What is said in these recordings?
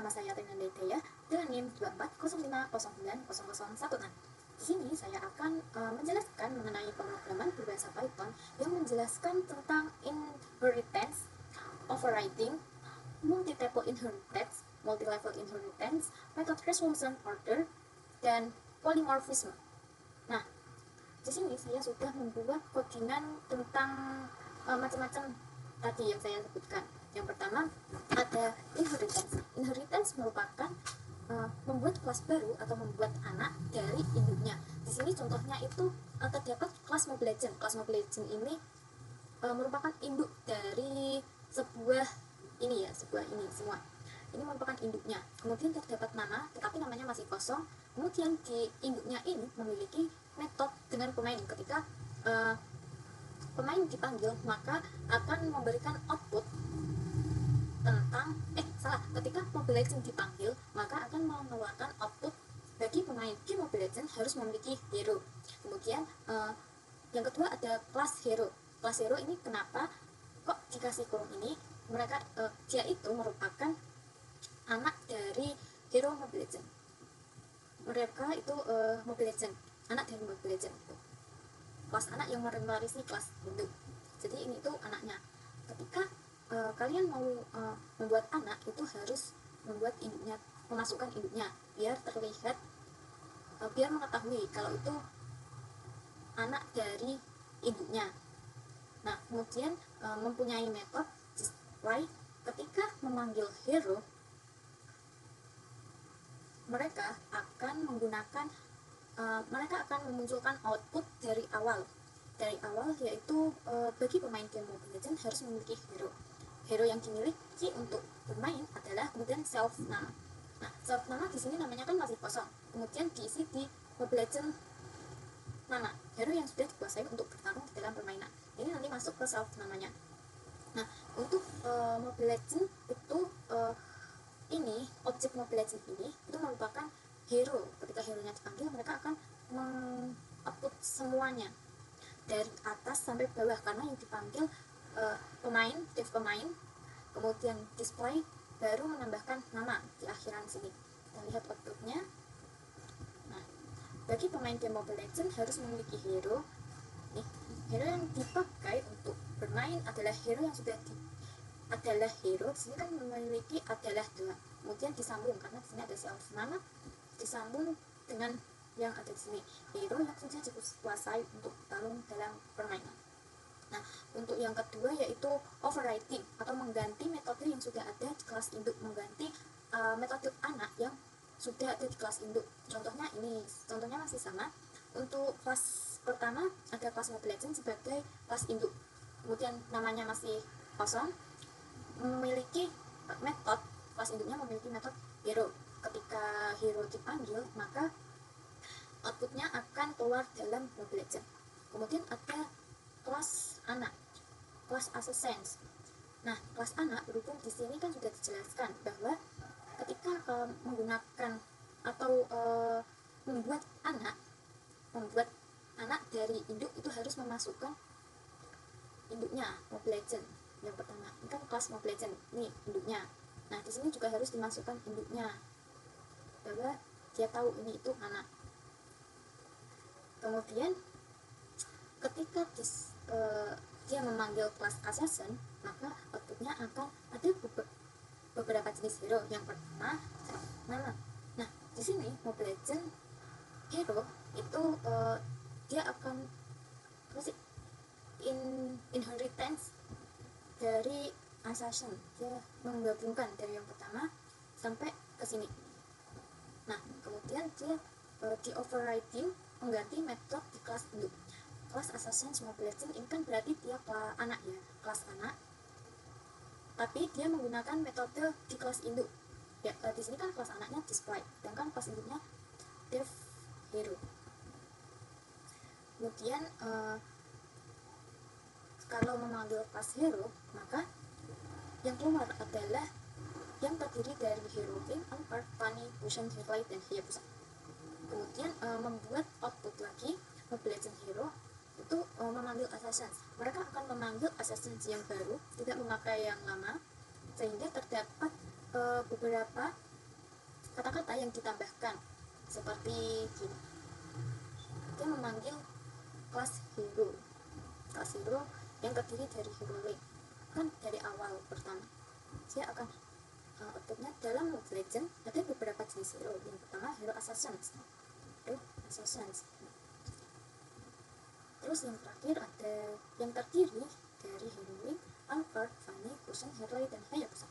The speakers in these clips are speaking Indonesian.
nama saya Rina Dea dengan NIM 2405090016. Di sini saya akan menjelaskan mengenai pemrograman berbahasa Python yang menjelaskan tentang inheritance, overriding, multi-tuple inheritance, multi-level inheritance, method resolution order, dan polymorphism. Nah, di sini saya sudah membuat codingan tentang macam-macam tadi yang saya sebutkan. Yang pertama ada inheritance. Inheritance merupakan membuat kelas baru atau membuat anak dari induknya. Di sini contohnya itu terdapat kelas Mobile Legends. Kelas Mobile Legends ini merupakan induk dari sebuah ini semua. Ini merupakan induknya. Kemudian terdapat nama, tetapi namanya masih kosong. Kemudian di induknya ini memiliki metode dengan pemain. Ketika pemain dipanggil, maka akan memberikan output tentang ketika Mobile Legends dipanggil, maka akan mengeluarkan output bagi pemain game Mobile Legends harus memiliki hero. Kemudian yang kedua ada kelas hero. Kelas hero ini kenapa kok dikasih kurung ini? Dia itu merupakan anak dari hero Mobile Legends. Mereka itu Mobile Legends, anak dari Mobile Legends itu. Kelas anak yang mewarisi kelas induk. Jadi ini tuh anaknya. Ketika kalian mau membuat anak, itu harus membuat induknya, memasukkan induknya biar terlihat, biar mengetahui kalau itu anak dari induknya. Nah, kemudian mempunyai metode display. Ketika memanggil hero, mereka akan memunculkan output dari awal, yaitu bagi pemain game Mobile Legends harus memiliki hero. Hero yang dimiliki untuk bermain adalah kemudian self nama. Nah, self nama di sini namanya kan masih kosong, kemudian diisi di Mobile Legends nama hero yang sudah dikuasai untuk bertarung di dalam permainan. Ini nanti masuk ke self namanya. Nah, untuk Mobile Legends itu ini objek Mobile Legends ini itu merupakan hero. Ketika hero-nya dipanggil, mereka akan meng-output semuanya dari atas sampai bawah, karena yang dipanggil pemain, kemudian display, baru menambahkan nama di akhiran sini. Kita lihat outputnya. Nah, bagi pemain game Mobile Legends harus memiliki hero. Nih, hero yang dipakai untuk bermain adalah hero yang adalah hero. Di sini kan memiliki adalah dua. Kemudian disambung karena di sini ada self nama, disambung dengan yang ada di sini, hero yang sudah dikuasai untuk bertarung dalam permainan. Nah, untuk yang kedua yaitu overriding atau mengganti metode yang sudah ada di kelas induk, mengganti metode anak yang sudah ada di kelas induk. Contohnya masih sama. Untuk kelas pertama ada kelas Mobile Legends sebagai kelas induk, kemudian namanya masih kosong, memiliki metode, kelas induknya memiliki metode hero. Ketika hero dipanggil, maka outputnya akan keluar dalam Mobile Legends. Kemudian ada kelas anak, kelas assassins. Nah, kelas anak berhubung di sini kan sudah dijelaskan bahwa ketika menggunakan atau membuat anak dari induk itu harus memasukkan induknya Mobile Legends. Yang pertama, ini kan kelas Mobile Legends, ini induknya. Nah, di sini juga harus dimasukkan induknya bahwa dia tahu ini itu anak. Kemudian ketika dia memanggil kelas assassin, maka outputnya akan ada beberapa jenis hero. Yang pertama nama. Nah, di sini Mobile Legends hero itu dia akan inheritance dari assassin. Dia menggabungkan dari yang pertama sampai ke sini. Nah, kemudian dia di overriding mengganti metode di kelas induk. Kelas assassin Mobile Legends ini kan berarti dia anak ya, kelas anak, tapi dia menggunakan metode di kelas induk ya. Di sini kan kelas anaknya display, sedangkan kelas induknya dev hero. Kemudian kalau memanggil kelas hero, maka yang keluar adalah yang terdiri dari hero King, Alpart, Fanny, Fusion, Highlight, dan Hayabusa. Kemudian membuat output lagi Mobile Legends hero itu memanggil assassin. Mereka akan memanggil assassin yang baru, tidak memakai yang lama, sehingga terdapat beberapa kata-kata yang ditambahkan seperti gini. Dia memanggil kelas hero yang terdiri dari hero link. Kan dari awal pertama dia akan outputnya dalam Mobile Legends ada beberapa jenis hero. Yang pertama hero assassins. Terus yang terakhir ada yang terdiri dari hero link, Alucard, Fanny, Kusen, Harley, dan Hayabusa.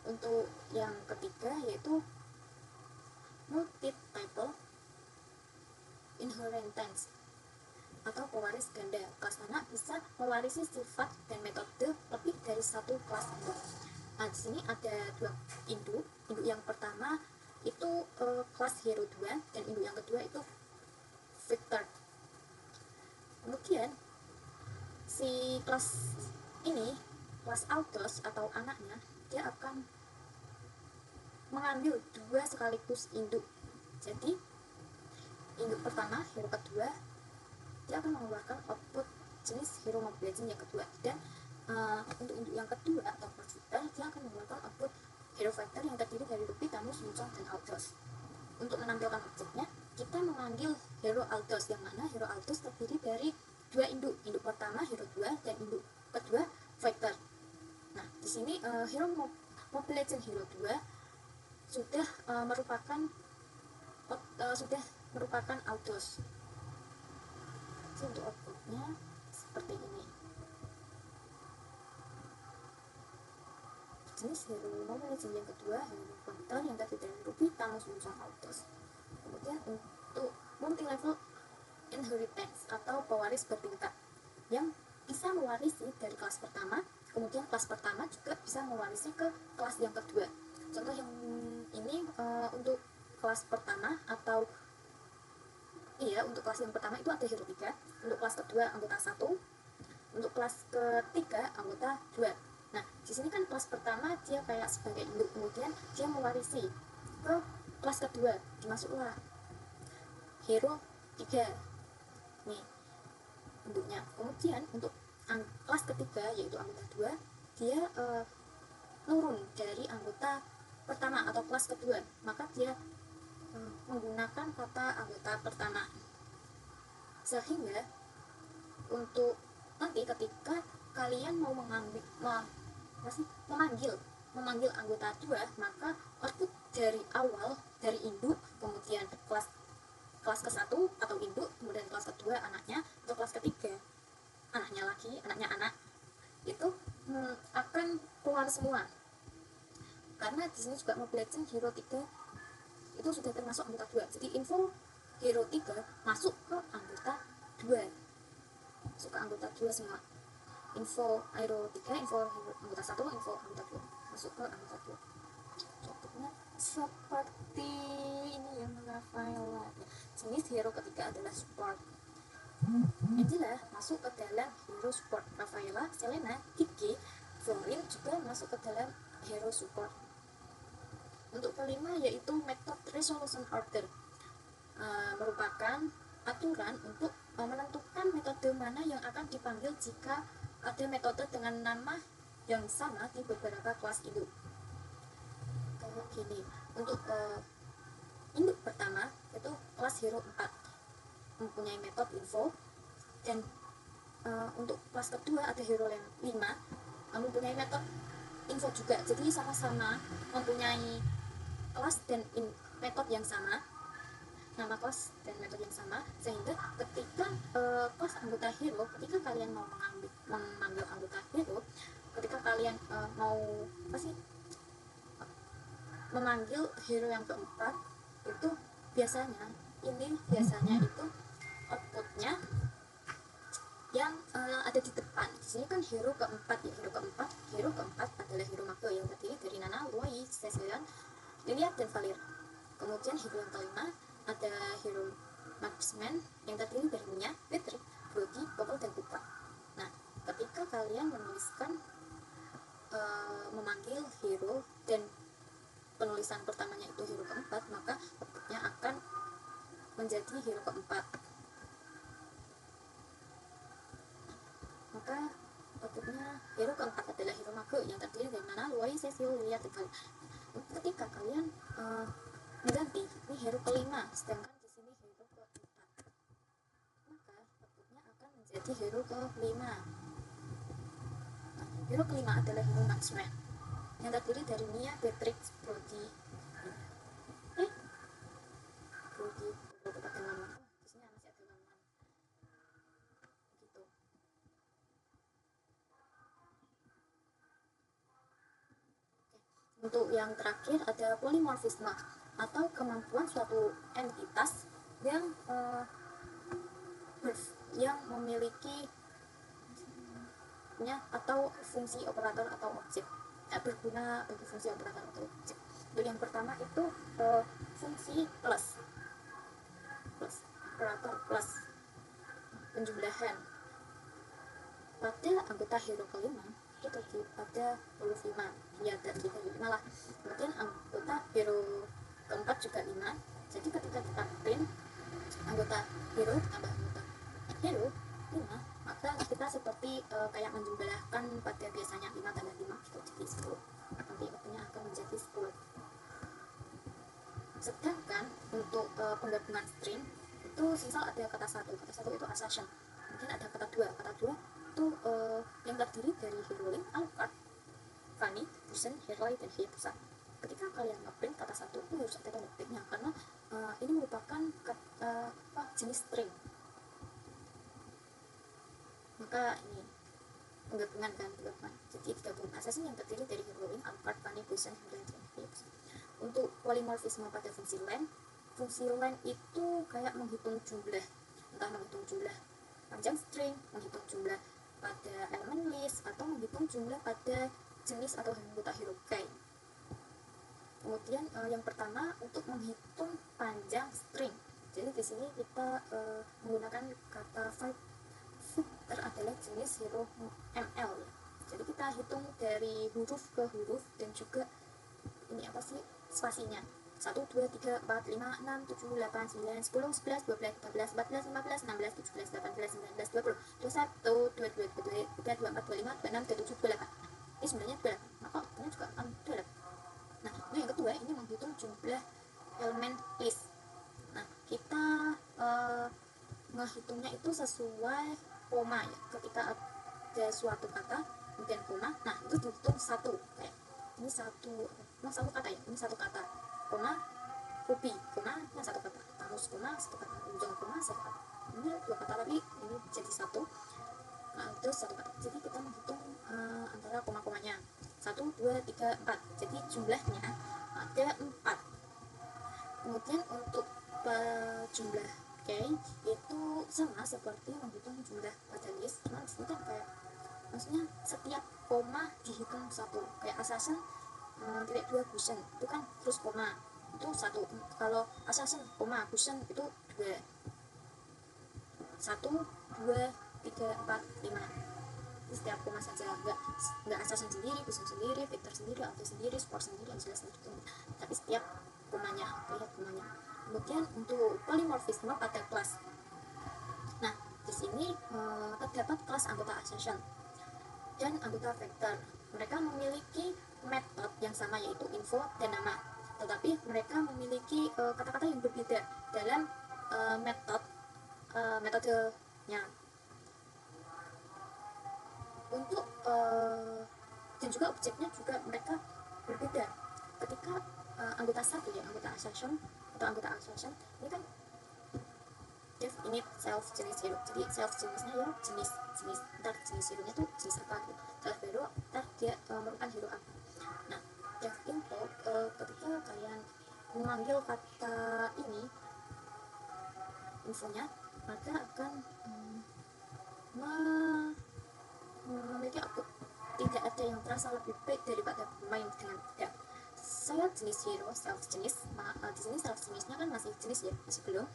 Untuk yang ketiga yaitu multi-type inheritance atau pewaris ganda. Kelas anak bisa mewarisi sifat dan metode lebih dari satu kelas induk. Nah, di sini ada dua induk. Induk yang pertama itu kelas hero 2 dan induk yang kedua itu Victor. Kemudian si kelas ini, kelas Autos atau anaknya, dia akan mengambil dua sekaligus induk. Jadi induk pertama, hero kedua, dia akan mengeluarkan output jenis hero Mobile Legends yang kedua. Dan untuk induk yang kedua atau kelas Victor, dia akan mengeluarkan output hero Fighter yang terdiri dari Ruby, Tamus, Muncong, dan Autos. Untuk menampilkan objeknya, kita memanggil hero Autos, yang mana hero Autos terdiri dari dua induk. Induk pertama hero 2 dan induk kedua Fighter. Nah, di sini hero Mobile Legends hero 2 sudah merupakan Autos. Untuk outputnya seperti ini. Jenis hero Mobile Legends yang kedua hero Fighter yang terdiri dari Ruby, Tamus, Muncong, Autos. Kemudian untuk multi level inheritance atau pewaris bertingkat yang bisa mewarisi dari kelas pertama, kemudian kelas pertama juga bisa mewarisi ke kelas yang kedua. Contoh yang ini untuk kelas pertama atau untuk kelas yang pertama itu ada hero 3, untuk kelas kedua anggota 1, untuk kelas ketiga anggota 2. Nah, di sini kan kelas pertama dia kayak sebagai induk, kemudian dia mewarisi ke kelas kedua, dimasuklah hero 3 nih induknya. Kemudian untuk kelas ketiga yaitu anggota 2, dia turun dari anggota pertama atau kelas kedua, maka dia menggunakan kata anggota pertama. Sehingga untuk nanti ketika kalian mau memanggil anggota 2, maka output dari awal dari induk, kemudian kelas ke-1 atau induk, kemudian kelas kedua anaknya, atau kelas ketiga anaknya anak itu akan keluar semua. Karena di sini juga Mobile Legends hero 3 itu sudah termasuk anggota 2. Jadi info hero 3 masuk ke anggota 2. Masuk ke anggota 2 semua. Info hero 3, info hero anggota 1, info anggota 2 masuk ke anggota 2. Contohnya seperti ini yang Rafaela. Jenis hero ketiga adalah support. Angela masuk ke dalam hero support. Rafaela, Selena, Kiki, Florin juga masuk ke dalam hero support. Untuk kelima yaitu method resolution order, merupakan aturan untuk menentukan metode mana yang akan dipanggil jika ada metode dengan nama yang sama di beberapa kelas induk. Kayak gini, untuk induk pertama itu kelas hero 4 mempunyai metode info, dan untuk kelas kedua ada hero 5 mempunyai metode info juga. Jadi sama-sama mempunyai kelas dan metode yang sama, nama kelas dan metode yang sama, sehingga ketika kelas anggota hero, ketika kalian mau memanggil anggota hero, ketika kalian mau memanggil hero yang keempat, itu biasanya itu outputnya yang ada di depan. Di sini kan hero keempat adalah hero Mako yang terdiri dari Nana, Luai, Cecilion, Lilia, dan Valir. Kemudian hero yang kelima ada hero Marksman yang terdiri dari Nya, Patrick, Brody, Bubble, dan Pupa. Nah, ketika kalian menuliskan memanggil hero dan penulisan pertamanya itu hero keempat, maka outputnya akan menjadi hero keempat. Maka outputnya hero keempat adalah hero Mako yang terdiri dari Nana, Luai, Cecil, Lilia, dan Valir. ketika kalian mengganti ini hero kelima, sedangkan di sini hero keempat, maka outputnya akan menjadi hero kelima. Hero kelima adalah hero marksman yang terdiri dari Mia, Beatrix, Brody, Brody, beberapa dengan di sini masih ada lawan gitu. Untuk yang terakhir ada polimorfisme atau kemampuan suatu entitas yang memiliki atau fungsi operator atau objek, berguna bagi fungsi operator atau objek. Untuk yang pertama itu fungsi plus operator plus penjumlahan pada anggota hero kelima itu terdiri pada huruf 5 ya, dari hero 5 lah. Kemudian anggota hero keempat juga 5, jadi ketika kita print anggota hero tambah anggota hero 5, maka kita seperti kayak menjumlahkan pada biasanya 5 tambah 5 itu jadi 10, nanti artinya akan menjadi 10. Sedangkan untuk penggabungan string itu misal ada kata satu itu assassin, kemudian ada kata dua itu yang terdiri dari Heroine, Alucard, Fanny, Busen, Heroi, dan Hayabusa. Ketika kalian ngeprint kata satu itu harus ada tanda petiknya karena ini merupakan jenis string. Maka ini penggabungan jadi digabung assassin yang terdiri dari Heroine, Alucard, Fanny, Busen, Heroi, dan Hayabusa. Untuk polymorphisme pada fungsi len itu kayak menghitung jumlah, entah menghitung jumlah panjang string, menghitung jumlah pada elemen list, atau menghitung jumlah pada jenis atau anggota hero key. Kemudian yang pertama untuk menghitung panjang string, jadi di sini kita menggunakan kata filter adalah jenis hero ML ya. Jadi kita hitung dari huruf ke huruf dan juga ini apa sih spasinya, 1, 2, 3, 4, 5, 6, 7, 8, 9, 10, 11, 12, 13, 14, 15, 16, 17, 18, 19, 20, 21, 22, 23, 24, 25, 26, 27, 28. Ini sebenarnya 28, maka ini juga 28. Nah, ini yang kedua, ini menghitung jumlah elemen list. Nah, kita menghitungnya itu sesuai koma ya. Ketika ada suatu kata kemudian koma, nah itu dihitung satu, kayak ini satu kata ya, ini satu kata, koma Ruby, koma, ini satu kata, Tamus, koma, satu kata, Ujung, koma, satu kata, ini dua kata tapi ini jadi satu, nah itu satu kata. Jadi kita menghitung antara koma-komanya 1, 2, 3, 4, jadi jumlahnya ada 4. Kemudian untuk jumlah key itu sama seperti menghitung jumlah pada list, cuma disini kan kayak maksudnya setiap koma dihitung satu, kayak assassin titik 2 Busen itu kan terus koma itu satu, kalau assassin koma Busen itu 2, 1, 2, 3, 4, 5. Setiap koma saja, enggak assassin sendiri, Busen sendiri, Victor sendiri, auto sendiri, sport sendiri, jelas sendiri, tapi setiap komanya, lihat komanya. Kemudian untuk polymorphisme pada kelas, nah di sini terdapat kelas anggota assassin dan anggota vector. Mereka memiliki metode yang sama yaitu info dan nama, tetapi mereka memiliki kata-kata yang berbeda dalam metodenya. Untuk dan juga objeknya juga mereka berbeda. Ketika anggota satu ya, anggota assassin ini kan def init self jenis hero, jadi self jenisnya ya jenis ntar jenis hero nya tuh jenis apa gitu, self hero ntar dia merupakan hero apa. Nah def info ketika kalian memanggil kata ini infonya, maka akan memiliki output. Tidak ada yang terasa lebih baik daripada bermain dengan def. Saya jenis hero self jenis, di sini self jenisnya kan masih jenis ya, masih belum.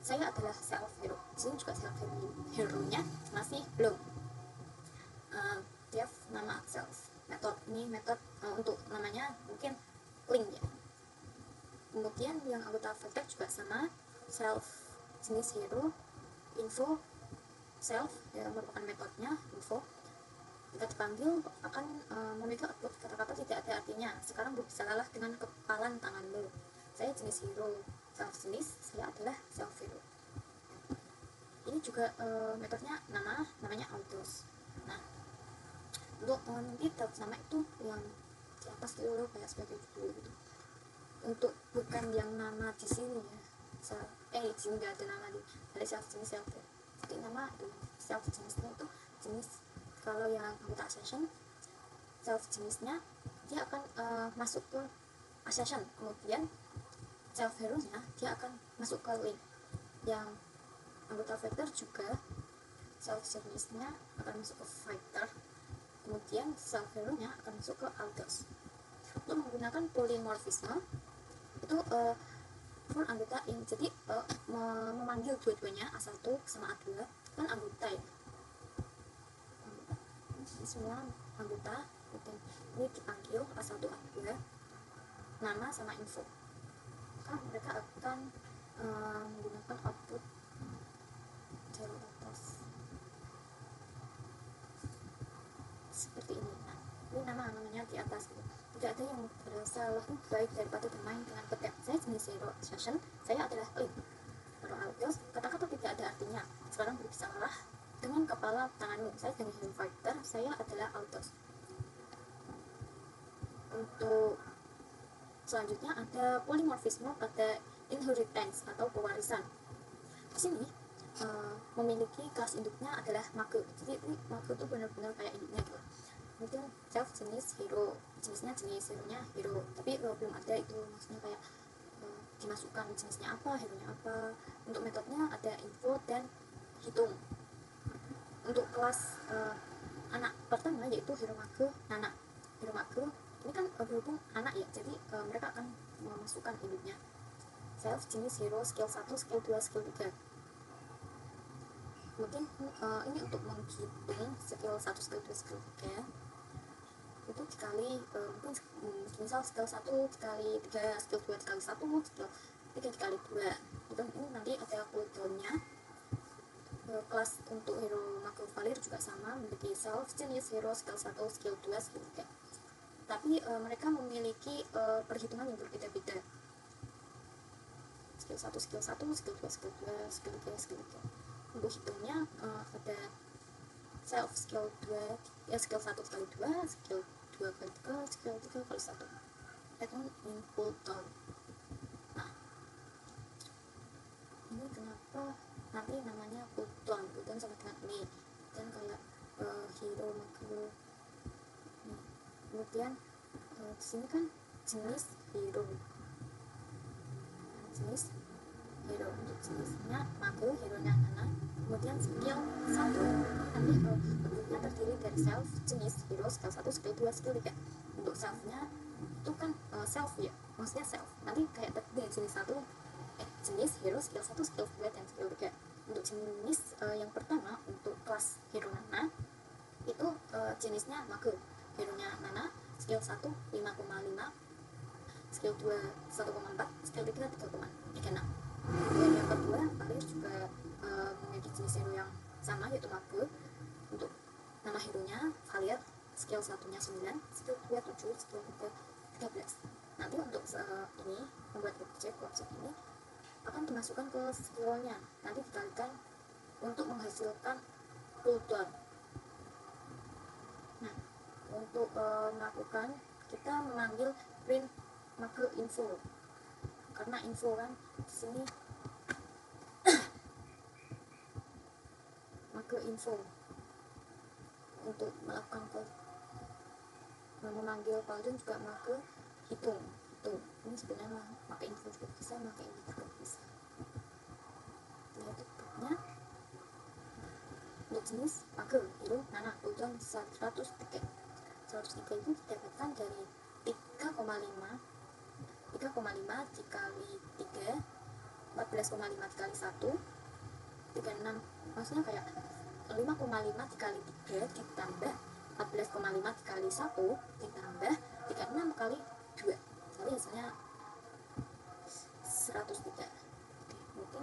Saya adalah self hero, di sini juga self hero nya masih belum. Def nama self, metode ini metode untuk namanya mungkin link ya. Kemudian yang anggota vector juga sama, self jenis hero, info self ya merupakan metodenya info. Jika dipanggil akan memikir kata-kata tidak ada artinya. Sekarang berbicaralah dengan kepalan tanganmu. Saya jenis hero. Self jenis, saya adalah self hero. Ini juga metodenya namanya autos. Nah, untuk nanti nama itu yang di atas gitu loh, kayak sebagai judul gitu. Untuk bukan yang nama di sini ya, di sini nggak ada nama dari self jenis self. Jadi nama itu self jenisnya itu jenis, kalau yang anggota accession self jenisnya dia akan masuk ke accession, kemudian self hero nya dia akan masuk ke link. Yang anggota fighter juga self jenisnya akan masuk ke fighter, kemudian self hero nya akan masuk ke autos. Untuk menggunakan polymorphisme itu full anggota in, jadi memanggil dua-duanya A1 sama A2 kan anggota ya, semua anggota ini dipanggil A1 A2 nama sama info, kan mereka akan menggunakan output jalur atas seperti ini. Nah, ini namanya di atas gitu. Tidak ada yang merasa lebih baik daripada bermain dengan pedang. Saya jenis hero assassin, saya adalah link. Kalau autos, kata-kata tidak ada artinya. Sekarang berbicaralah dengan kepala tanganmu. Saya jenis hero fighter, saya adalah autos. Untuk selanjutnya ada polymorphisme pada inheritance atau pewarisan. Di sini memiliki kelas induknya adalah make. Jadi make itu benar-benar kayak induknya gitu. Mungkin self jenis hero, jenisnya jenis hero nya hero, tapi belum ada itu, maksudnya kayak dimasukkan jenisnya apa, hero nya apa. Untuk metodenya ada info dan hitung. Untuk kelas anak pertama yaitu hero make nana. Hero make ini kan berhubung anak ya, jadi mereka akan memasukkan induknya. Self jenis hero skill 1, skill 2, skill 3. Mungkin ini untuk menghitung skill 1, skill 2, skill 3 itu dikali mungkin misal skill 1 dikali 3, skill 2 dikali 1, skill 3 dikali 2 itu. Ini nanti ada cooldownnya. Kelas untuk hero make valir juga sama, memiliki self jenis hero skill 1, skill 2, skill 3, tapi mereka memiliki perhitungan yang berbeda-beda. Skill 1, skill 1, skill 2, skill 2, skill 3, skill 3. Untuk hitungnya ada self skill 2 ya, skill 1 kali 2, skill 2 kali 3, skill 3 kali 1. Itu input down. Nah, ini kenapa nanti namanya cooldown sama dengan ini, dan kayak hero make. Nah, kemudian di sini kan jenis hero, jenis hero untuk jenisnya make, hero nya nana. Kemudian skill 1 nanti bentuknya terdiri dari self jenis hero skill 1, skill 2, skill 3. Untuk self nya itu kan self ya, maksudnya self nanti kayak tadi jenis 1 jenis hero skill 1, skill 2, dan skill 3. Untuk jenis yang pertama untuk kelas hero nana itu jenisnya make, hero nya nana, skill 1 5,5, skill 2 1,4, skill 3 3,36. Dan yang kedua valir juga memiliki jenis hero yang sama yaitu make. Untuk nama hero nya valir, skill 1 nya 9, skill 2 7, skill 3 13. Nanti untuk ini membuat objek ini akan dimasukkan ke skillnya, nanti dikalikan untuk menghasilkan cooldown. Nah, untuk melakukan kita memanggil print make info, karena info kan di sini make info untuk melakukan memanggil cooldown juga make hitung. Ini sebenarnya make info juga bisa, make ini juga bisa. Lihat bentuknya. Untuk jenis make hero nana cooldown 103 itu didapatkan dari 3,5 dikali 3, 14,5 dikali 1, 36. Maksudnya kayak 5,5 dikali 3 ditambah 14,5 dikali 1 ditambah 36 kali 2, jadi hasilnya 103. Mungkin